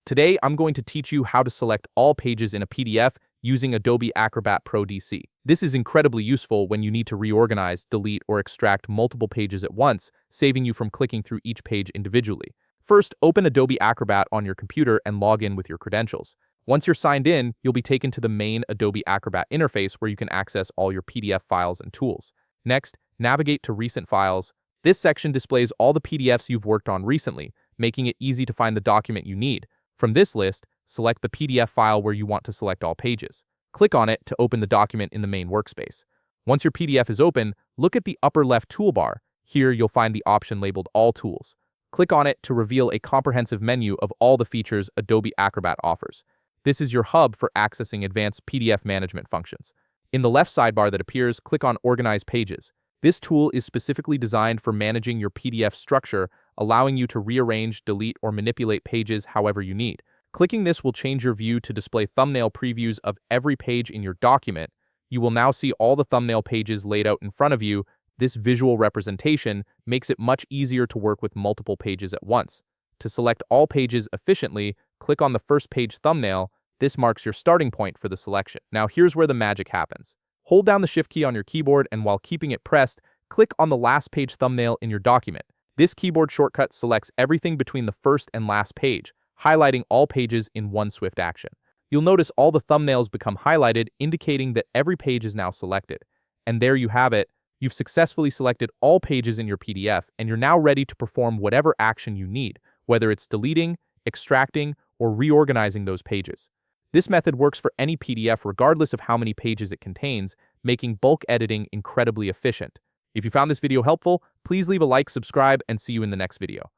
Today, I'm going to teach you how to select all pages in a PDF using Adobe Acrobat Pro DC. This is incredibly useful when you need to reorganize, delete, or extract multiple pages at once, saving you from clicking through each page individually. First, open Adobe Acrobat on your computer and log in with your credentials. Once you're signed in, you'll be taken to the main Adobe Acrobat interface where you can access all your PDF files and tools. Next, navigate to Recent Files. This section displays all the PDFs you've worked on recently, making it easy to find the document you need. From this list, select the PDF file where you want to select all pages. Click on it to open the document in the main workspace. Once your PDF is open, look at the upper left toolbar. Here you'll find the option labeled All Tools. Click on it to reveal a comprehensive menu of all the features Adobe Acrobat offers. This is your hub for accessing advanced PDF management functions. In the left sidebar that appears, click on Organize Pages. This tool is specifically designed for managing your PDF structure, allowing you to rearrange, delete, or manipulate pages however you need. Clicking this will change your view to display thumbnail previews of every page in your document. You will now see all the thumbnail pages laid out in front of you. This visual representation makes it much easier to work with multiple pages at once. To select all pages efficiently, click on the first page thumbnail. This marks your starting point for the selection. Now here's where the magic happens. Hold down the Shift key on your keyboard, and while keeping it pressed, click on the last page thumbnail in your document. This keyboard shortcut selects everything between the first and last page, highlighting all pages in one swift action. You'll notice all the thumbnails become highlighted, indicating that every page is now selected. And there you have it. You've successfully selected all pages in your PDF, and you're now ready to perform whatever action you need, whether it's deleting, extracting, or reorganizing those pages. This method works for any PDF regardless of how many pages it contains, making bulk editing incredibly efficient. If you found this video helpful, please leave a like, subscribe, and see you in the next video.